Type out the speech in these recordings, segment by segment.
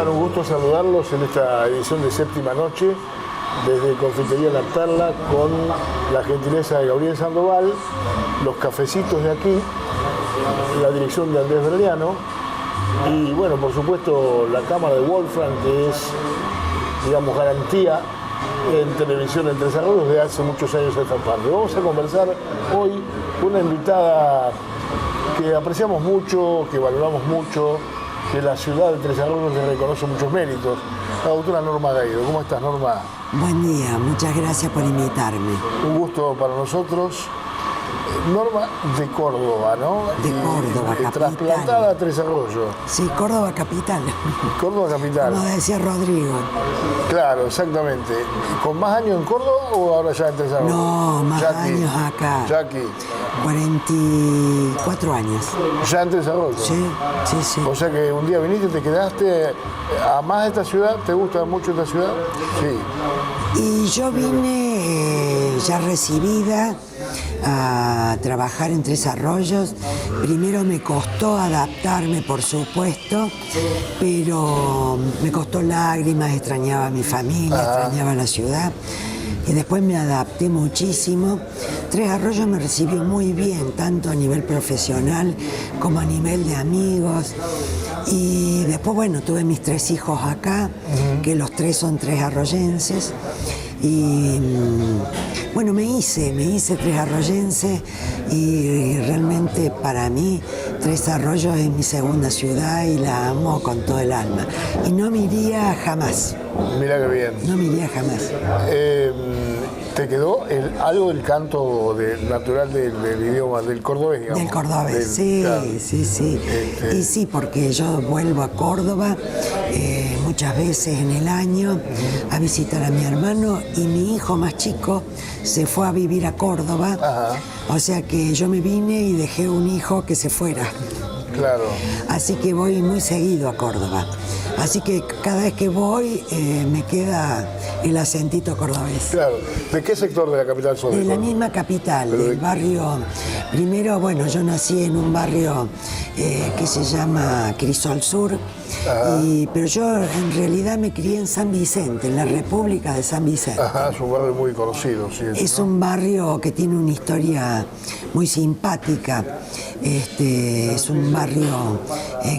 están? Un gusto saludarlos en esta edición de Séptima Noche desde Confitería La Perla con la gentileza de Gabriel Sandoval, los cafecitos de aquí, la dirección de Andrés Berliano y bueno, por supuesto la cámara de Wolfram, que es, digamos, garantía en televisión en Tres Arroyos de hace muchos años a esta parte. Vamos a conversar hoy con una invitada que apreciamos mucho, que valoramos mucho, que la ciudad de Tres Arroyos le reconoce muchos méritos. La doctora Norma Gaído. ¿Cómo estás, Norma? Buen día, muchas gracias por invitarme. Un gusto para nosotros. Norma de Córdoba, ¿no? De Córdoba, capital. Trasplantada a Tres Arroyos. Sí, Córdoba capital. Córdoba capital. Como decía Rodrigo. Claro, exactamente. ¿Con más años en Córdoba o ahora ya en Tres Arroyos? No, más años acá. Jackie. 44 años. ¿Ya en Tres Arroyos? Sí, sí, sí. O sea que un día viniste, te quedaste. ¿Amás esta ciudad? ¿Te gusta mucho esta ciudad? Sí. Y yo vine ya recibida a trabajar en Tres Arroyos. Primero me costó adaptarme, por supuesto, pero me costó lágrimas, extrañaba a mi familia, extrañaba la ciudad. Y después me adapté muchísimo. Tres Arroyos me recibió muy bien, tanto a nivel profesional como a nivel de amigos. Y después, bueno, tuve mis 3 hijos acá, que los 3 son tresarroyenses. Y bueno, me hice tresarroyense y realmente para mí Tres Arroyos es mi segunda ciudad y la amo con todo el alma. Y no me iría jamás. Mira qué bien. No me iría jamás. ¿Te quedó algo del canto natural del idioma, del cordobés, digamos? Del cordobés, sí, claro. Sí. Y sí, porque yo vuelvo a Córdoba muchas veces en el año a visitar a mi hermano y mi hijo más chico se fue a vivir a Córdoba. Ajá. O sea que yo me vine y dejé un hijo que se fuera. Claro. Así que voy muy seguido a Córdoba. Así que cada vez que voy me queda el acentito cordobés. Claro. ¿De qué sector de la capital sos? De la misma capital, del barrio. Primero, bueno, yo nací en un barrio que se llama Crisol Sur, pero yo en realidad me crié en San Vicente, en la República de San Vicente. Ajá, es un barrio muy conocido, sí. Es un barrio que tiene una historia muy simpática. Es un barrio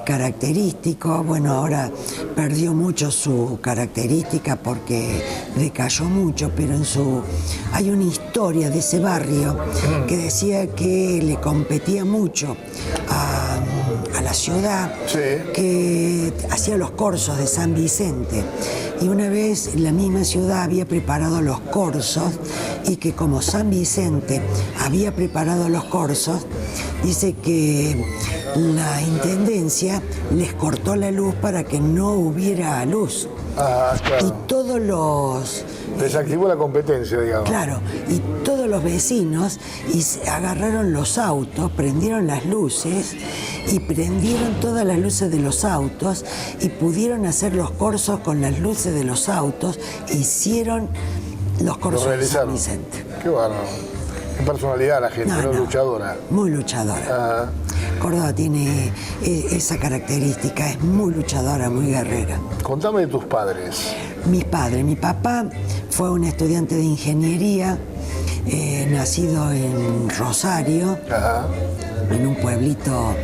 característico. Bueno, ahora perdió mucho su característica porque decayó mucho, pero hay una historia de ese barrio que decía que le competía mucho a la ciudad, sí, que hacía los corsos de San Vicente. Y una vez la misma ciudad había preparado los corsos y que como San Vicente había preparado los corsos, dice que la intendencia les cortó la luz para que no hubiera luz. Claro. Y todos los... Desactivó la competencia, digamos. Claro, y todos los vecinos agarraron los autos, prendieron las luces y prendieron todas las luces de los autos y pudieron hacer los corsos con las luces de los autos, hicieron los corsos de San Vicente. Qué bárbaro. Qué personalidad la gente, ¿no? Luchadora. Muy luchadora. Córdoba tiene esa característica, es muy luchadora, muy guerrera. Contame de tus padres. Mis padres, mi papá fue un estudiante de ingeniería, nacido en Rosario, en un pueblito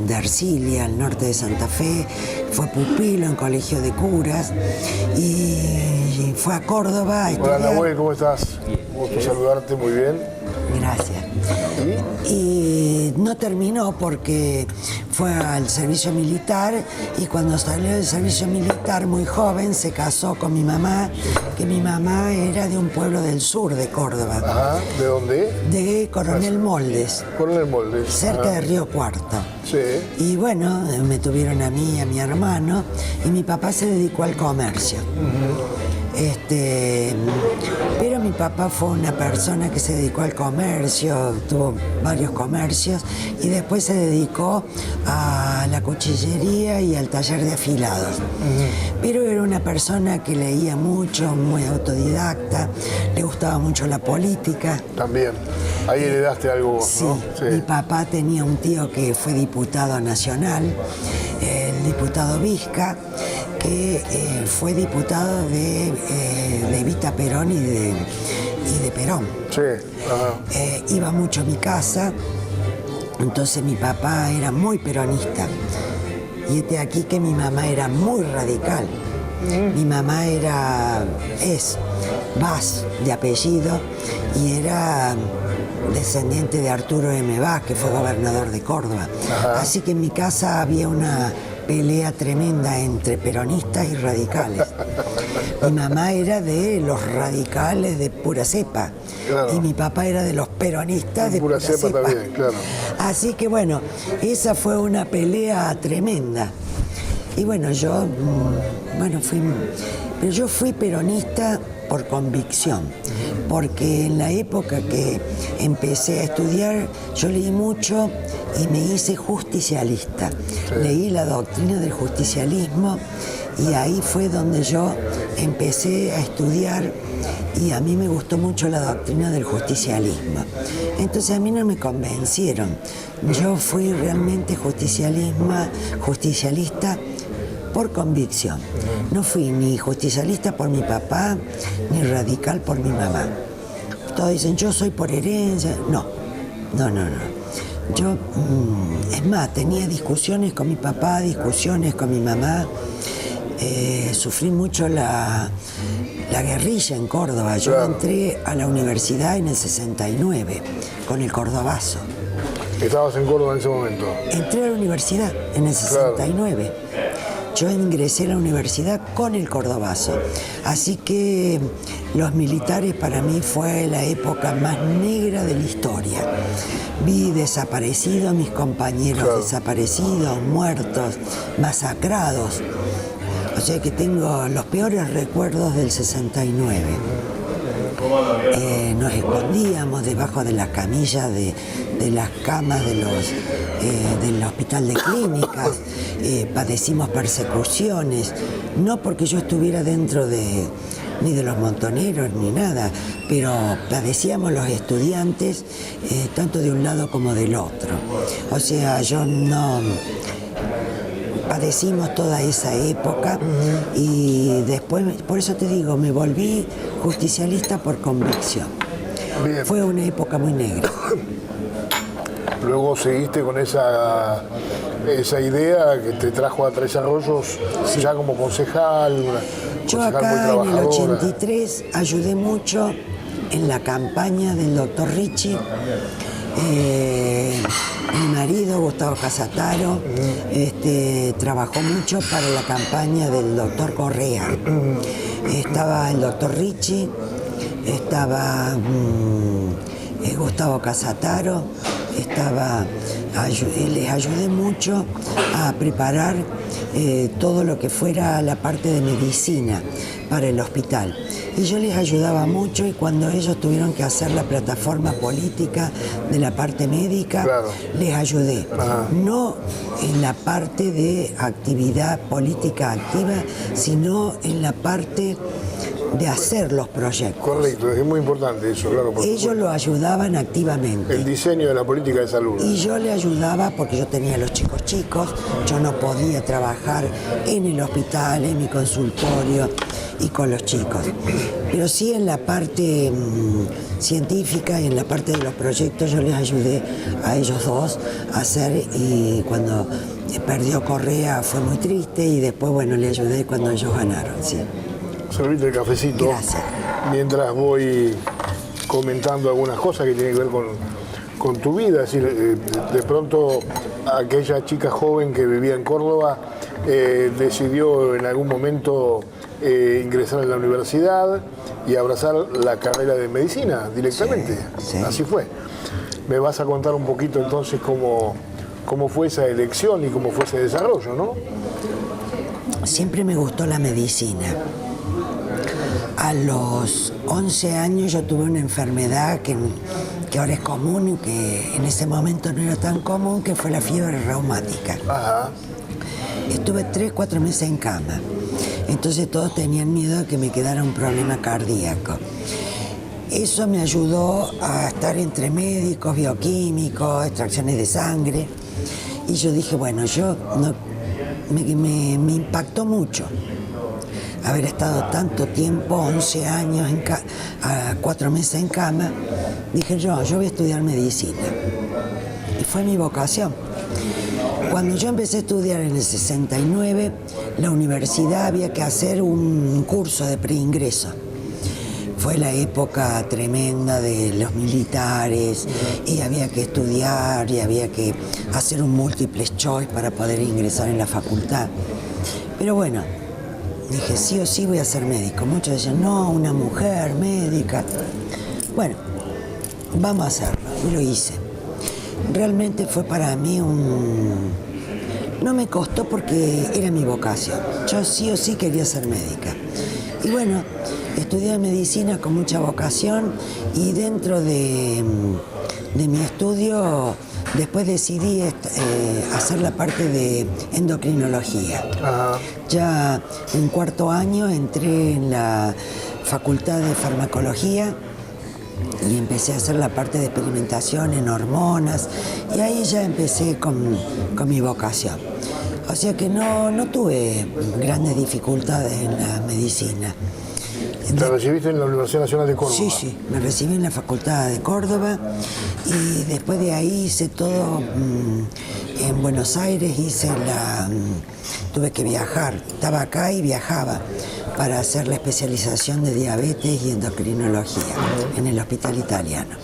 de Ercilia, al norte de Santa Fe. Fue pupilo en colegio de curas y fue a Córdoba a estudiar. Hola, Nahuel, ¿cómo estás? Un gusto saludarte, muy bien. Gracias. Y no terminó porque fue al servicio militar y cuando salió del servicio militar muy joven se casó con mi mamá, que mi mamá era de un pueblo del sur de Córdoba. ¿De dónde? De Coronel Moldes. Coronel Moldes. Cerca de Río Cuarto. Sí. Y bueno, me tuvieron a mí y a mi hermano y mi papá se dedicó al comercio. Pero mi papá fue una persona que se dedicó al comercio, tuvo varios comercios y después se dedicó a la cuchillería y al taller de afilados. Pero era una persona que leía mucho, muy autodidacta, le gustaba mucho la política. También. Ahí heredaste algo, sí, ¿no? Sí. Mi papá tenía un tío que fue diputado nacional, el diputado Vizca, que fue diputado de Evita Perón y de Perón. Sí. Iba mucho a mi casa, entonces mi papá era muy peronista. Y este aquí que mi mamá era muy radical. Mi mamá es Vaz de apellido y era descendiente de Arturo M. Vaz, que fue gobernador de Córdoba. Ajá. Así que en mi casa había una pelea tremenda entre peronistas y radicales. Mi mamá era de los radicales de pura cepa, claro, y mi papá era de los peronistas de pura cepa. También, claro. Así que bueno, esa fue una pelea tremenda. Y bueno, yo fui peronista por convicción, porque en la época que empecé a estudiar, yo leí mucho y me hice justicialista. Sí. Leí la doctrina del justicialismo y ahí fue donde yo empecé a estudiar y a mí me gustó mucho la doctrina del justicialismo. Entonces a mí no me convencieron. Yo fui realmente justicialista por convicción. No fui ni justicialista por mi papá, ni radical por mi mamá. Todos dicen, yo soy por herencia. No. Yo, es más, tenía discusiones con mi papá, discusiones con mi mamá. Sufrí mucho la guerrilla en Córdoba. Yo entré a la universidad en el 69, con el cordobazo. ¿Estabas en Córdoba en ese momento? Entré a la universidad en el 69. Yo ingresé a la universidad con el cordobazo. Así que los militares para mí fue la época más negra de la historia. Vi desaparecidos a mis compañeros, desaparecidos, muertos, masacrados. O sea que tengo los peores recuerdos del 69. Nos escondíamos debajo de las camillas de las camas del hospital de clínicas, padecimos persecuciones, no porque yo estuviera dentro ni de los montoneros ni nada, pero padecíamos los estudiantes tanto de un lado como del otro. O sea, yo no... Padecimos toda esa época y después, por eso te digo, me volví justicialista por convicción. Bien. Fue una época muy negra. Luego seguiste con esa idea que te trajo a Tres Arroyos, ya como concejal. Yo acá en el 83 ayudé mucho en la campaña del doctor Ricci. Mi marido, Gustavo Casataro, trabajó mucho para la campaña del doctor Correa. Estaba el doctor Ricci, estaba Gustavo Casataro, les ayudé mucho a preparar todo lo que fuera la parte de medicina para el hospital. Y yo les ayudaba mucho y cuando ellos tuvieron que hacer la plataforma política de la parte médica, les ayudé. No en la parte de actividad política activa, sino en la parte de hacer los proyectos. Correcto, es muy importante eso, claro. Ellos lo ayudaban activamente. El diseño de la política de salud. Y yo le ayudaba porque yo tenía los chicos, yo no podía trabajar en el hospital, en mi consultorio y con los chicos. Pero sí en la parte científica y en la parte de los proyectos yo les ayudé a ellos dos a hacer, y cuando perdió Correa fue muy triste y después, bueno, le ayudé cuando ellos ganaron, sí. Servite el cafecito. Gracias. Mientras voy comentando algunas cosas que tienen que ver con tu vida. Es decir, de pronto aquella chica joven que vivía en Córdoba decidió en algún momento ingresar en la universidad y abrazar la carrera de medicina directamente. Sí. Así fue. Me vas a contar un poquito entonces cómo fue esa elección y cómo fue ese desarrollo, ¿no? Siempre me gustó la medicina. A los 11 años yo tuve una enfermedad que ahora es común y que en ese momento no era tan común, que fue la fiebre reumática. Ajá. Estuve 3-4 meses en cama. Entonces todos tenían miedo de que me quedara un problema cardíaco. Eso me ayudó a estar entre médicos, bioquímicos, extracciones de sangre. Y yo dije, bueno, yo me impactó mucho haber estado tanto tiempo, 11 años, 4 meses en cama. Dije yo voy a estudiar medicina. Y fue mi vocación. Cuando yo empecé a estudiar en el 69, la universidad había que hacer un curso de preingreso. Fue la época tremenda de los militares y había que estudiar y había que hacer un múltiple choice para poder ingresar en la facultad. Pero bueno, dije sí o sí voy a ser médico. Muchos decían, no, una mujer médica. Bueno, vamos a hacerlo. Y lo hice. Realmente fue para mí no me costó porque era mi vocación. Yo sí o sí quería ser médica. Y bueno, estudié medicina con mucha vocación y dentro de mi estudio después decidí hacer la parte de endocrinología. Ajá. Ya en 4º año entré en la Facultad de Farmacología y empecé a hacer la parte de experimentación en hormonas y ahí ya empecé con mi vocación. O sea que no tuve grandes dificultades en la medicina. ¿Te recibiste en la Universidad Nacional de Córdoba? Sí, me recibí en la Facultad de Córdoba y después de ahí hice todo en Buenos Aires, tuve que viajar, estaba acá y viajaba para hacer la especialización de diabetes y endocrinología en el Hospital Italiano.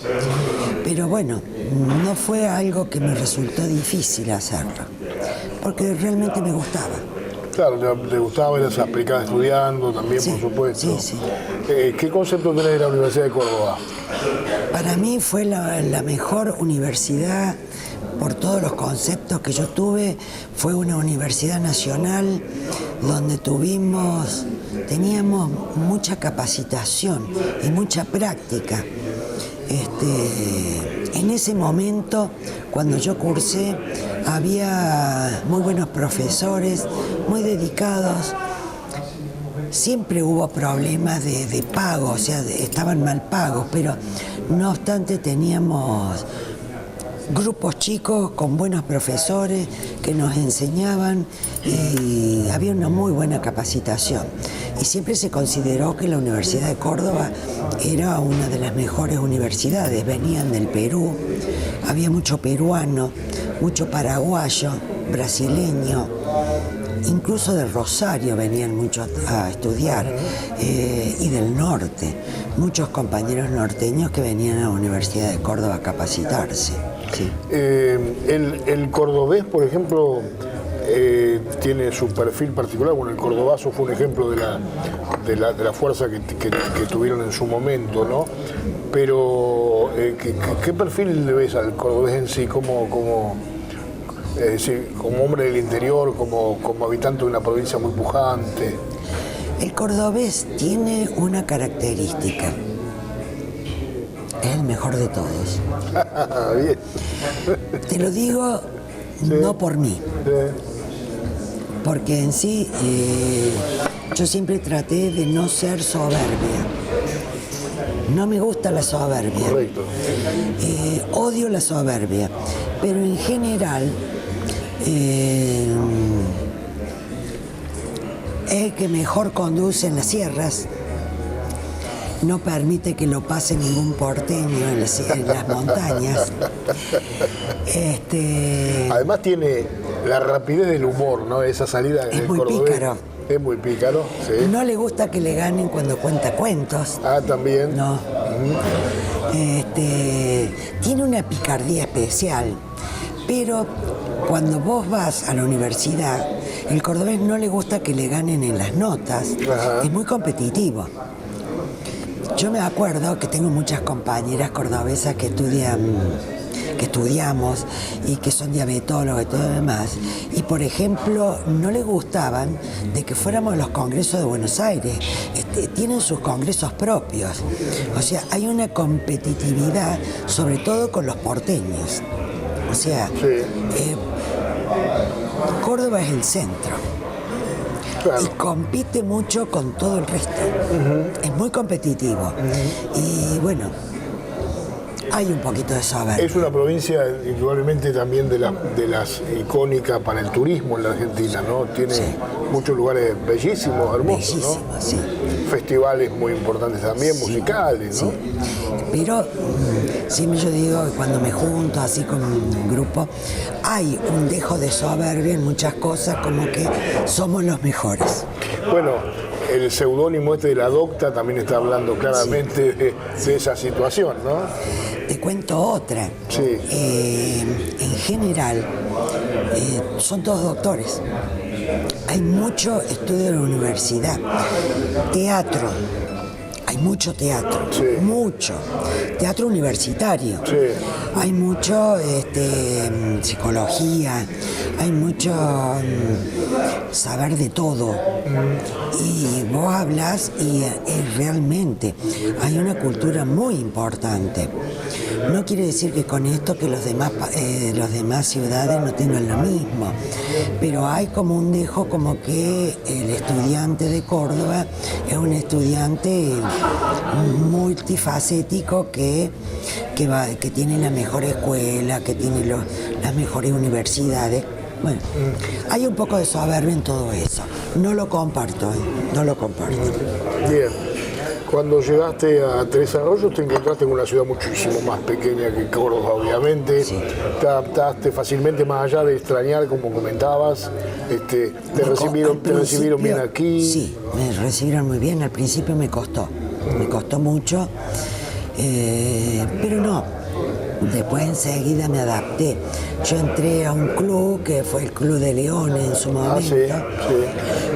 Pero bueno, no fue algo que me resultó difícil hacerlo, porque realmente me gustaba. Claro, te gustaba, eras aplicada estudiando también, sí, por supuesto. Sí. ¿Qué concepto tenés de la Universidad de Córdoba? Para mí fue la mejor universidad por todos los conceptos que yo tuve. Fue una universidad nacional donde teníamos mucha capacitación y mucha práctica. En ese momento, cuando yo cursé, había muy buenos profesores, muy dedicados. Siempre hubo problemas de pago, o sea, estaban mal pagos, pero no obstante teníamos grupos chicos con buenos profesores que nos enseñaban y había una muy buena capacitación. Y siempre se consideró que la Universidad de Córdoba era una de las mejores universidades. Venían del Perú, había mucho peruano, mucho paraguayo, brasileño, incluso de Rosario venían muchos a estudiar, y del norte, muchos compañeros norteños que venían a la Universidad de Córdoba a capacitarse. Sí. El cordobés, por ejemplo, tiene su perfil particular. Bueno, el cordobazo fue un ejemplo de la fuerza que tuvieron en su momento, ¿no? Pero, ¿qué perfil le ves al cordobés en sí? Como hombre del interior, como habitante de una provincia muy pujante. El cordobés tiene una característica. Es el mejor de todos. Bien. Te lo digo, sí, no por mí. Sí. Porque en sí, yo siempre traté de no ser soberbia. No me gusta la soberbia. Correcto. Odio la soberbia. Pero en general, es el que mejor conduce en las sierras. No permite que lo pase ningún porteño en las montañas. Además tiene la rapidez del humor, ¿no? Esa salida es muy pícaro. Es muy pícaro, sí. No le gusta que le ganen cuando cuenta cuentos. Ah, también. No. Tiene una picardía especial, pero cuando vos vas a la universidad, el cordobés no le gusta que le ganen en las notas. Ajá. Es muy competitivo. Yo me acuerdo que tengo muchas compañeras cordobesas que estudiamos y que son diabetólogas y todo lo demás. Y por ejemplo, no les gustaban de que fuéramos a los congresos de Buenos Aires. Tienen sus congresos propios. O sea, hay una competitividad, sobre todo con los porteños. O sea, sí. Córdoba es el centro. Claro. Y compite mucho con todo el resto. Uh-huh. Es muy competitivo. Uh-huh. Y bueno, Hay un poquito de soberbia. Es una provincia indudablemente también de las icónicas para el turismo en la Argentina, ¿no? Tiene muchos lugares bellísimos, hermosos, Bellísimo, ¿no? sí. Festivales muy importantes también, musicales, ¿no? Sí. Pero siempre yo digo que cuando me junto así con un grupo, hay un dejo de soberbia en muchas cosas, como que somos los mejores. Bueno, el seudónimo este de la Docta también está hablando claramente de esa situación, ¿no? Te cuento otra. Sí. En general, son todos doctores. Hay mucho estudio en la universidad. Teatro. Hay mucho teatro. Sí. Mucho. Teatro universitario. Sí. Hay mucho psicología. Hay mucho saber de todo. Y vos hablas y realmente hay una cultura muy importante. No quiere decir que con esto que los demás ciudades no tengan lo mismo, pero hay como un dejo como que el estudiante de Córdoba es un estudiante multifacético que tiene la mejor escuela, que tiene las mejores universidades. Bueno, hay un poco de soberbia en todo eso. No lo comparto, no lo comparto. Bien. Cuando llegaste a Tres Arroyos te encontraste en una ciudad muchísimo más pequeña que Córdoba, obviamente. Sí. Te adaptaste fácilmente, más allá de extrañar, como comentabas. Te recibieron bien aquí. Sí, me recibieron muy bien. Al principio me costó mucho, pero no. Después enseguida me adapté. Yo entré a un club que fue el Club de León en su momento,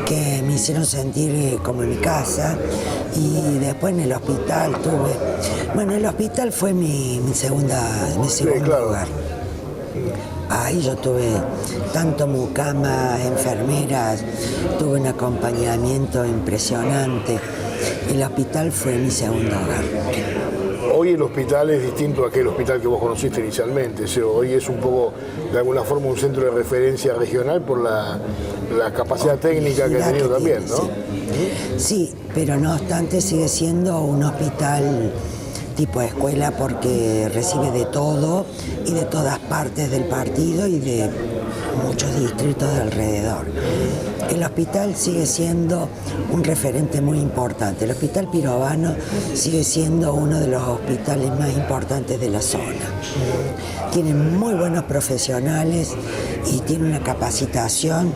que me hicieron sentir como en mi casa. Y después en el hospital el hospital fue mi segundo lugar. Ahí yo tuve tanto mucamas, enfermeras, tuve un acompañamiento impresionante. El hospital fue mi segundo hogar. Hoy el hospital es distinto a aquel hospital que vos conociste inicialmente. Hoy es un poco, de alguna forma, un centro de referencia regional por la capacidad técnica que ha tenido también, ¿no? Sí, pero no obstante sigue siendo un hospital tipo escuela porque recibe de todo y de todas partes del partido y de muchos distritos de alrededor. El hospital sigue siendo un referente muy importante. El Hospital Pirovano sigue siendo uno de los hospitales más importantes de la zona. Tiene muy buenos profesionales y tiene una capacitación,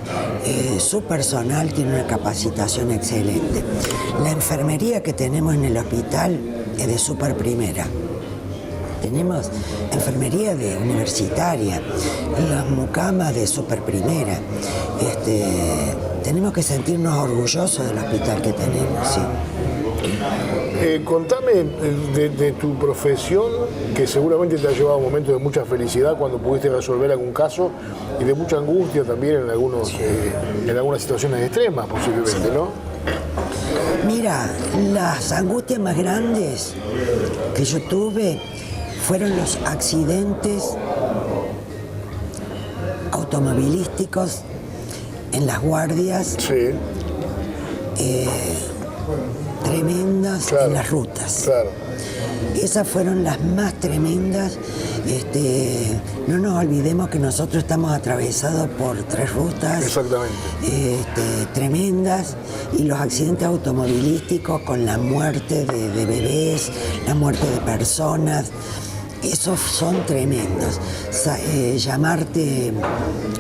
su personal tiene una capacitación excelente. La enfermería que tenemos en el hospital es de súper primera. Tenemos enfermería de universitaria, las mucamas de super primera. Tenemos que sentirnos orgullosos del hospital que tenemos, sí. Contame de tu profesión, que seguramente te ha llevado momentos de mucha felicidad cuando pudiste resolver algún caso y de mucha angustia también en algunas situaciones extremas posiblemente, ¿no? Mira, las angustias más grandes que yo tuve fueron los accidentes automovilísticos en las guardias, tremendas en las rutas. Claro. Esas fueron las más tremendas. No nos olvidemos que nosotros estamos atravesados por 3 rutas. Exactamente. Tremendas, y los accidentes automovilísticos con la muerte de bebés, la muerte de personas. Esos son tremendos. Llamarte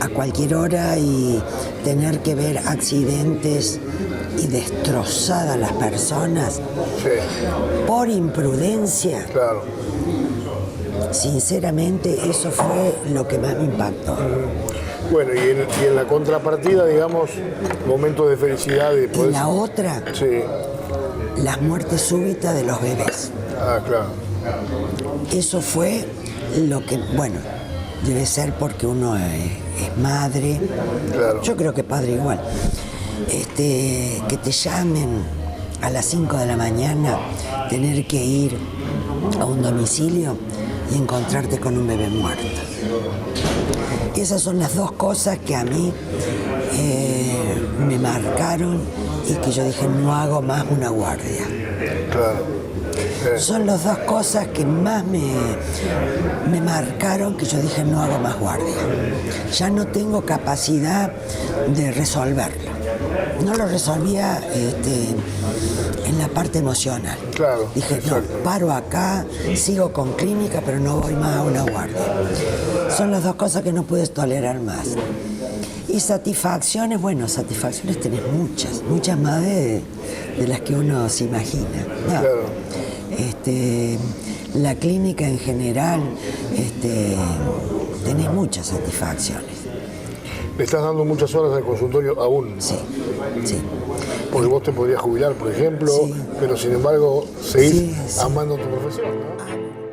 a cualquier hora y tener que ver accidentes y destrozadas las personas por imprudencia. Claro. Sinceramente, eso fue lo que más me impactó. Bueno, y en la contrapartida, digamos, momentos de felicidad. En la otra, las muertes súbitas de los bebés. Ah, claro. Eso fue lo que, bueno, debe ser porque uno es madre. Claro. Yo creo que padre igual. Que te llamen a las 5 de la mañana, tener que ir a un domicilio y encontrarte con un bebé muerto. Y esas son las dos cosas que a mí me marcaron y que yo dije, no hago más una guardia. Claro. Son las dos cosas que más me marcaron, que yo dije, no hago más guardia. Ya no tengo capacidad de resolverlo. No lo resolvía en la parte emocional. Claro. Dije, exacto. no, paro acá, sigo con clínica, pero no voy más a una guardia. Son las dos cosas que no puedes tolerar más. Y satisfacciones, bueno, satisfacciones tenés muchas más de las que uno se imagina. No. Claro. La clínica en general, tenés muchas satisfacciones. Le estás dando muchas horas al consultorio aún. Sí, sí. Porque vos te podrías jubilar, por ejemplo, Sí. pero sin embargo seguís Sí, sí. amando tu profesión, ¿no?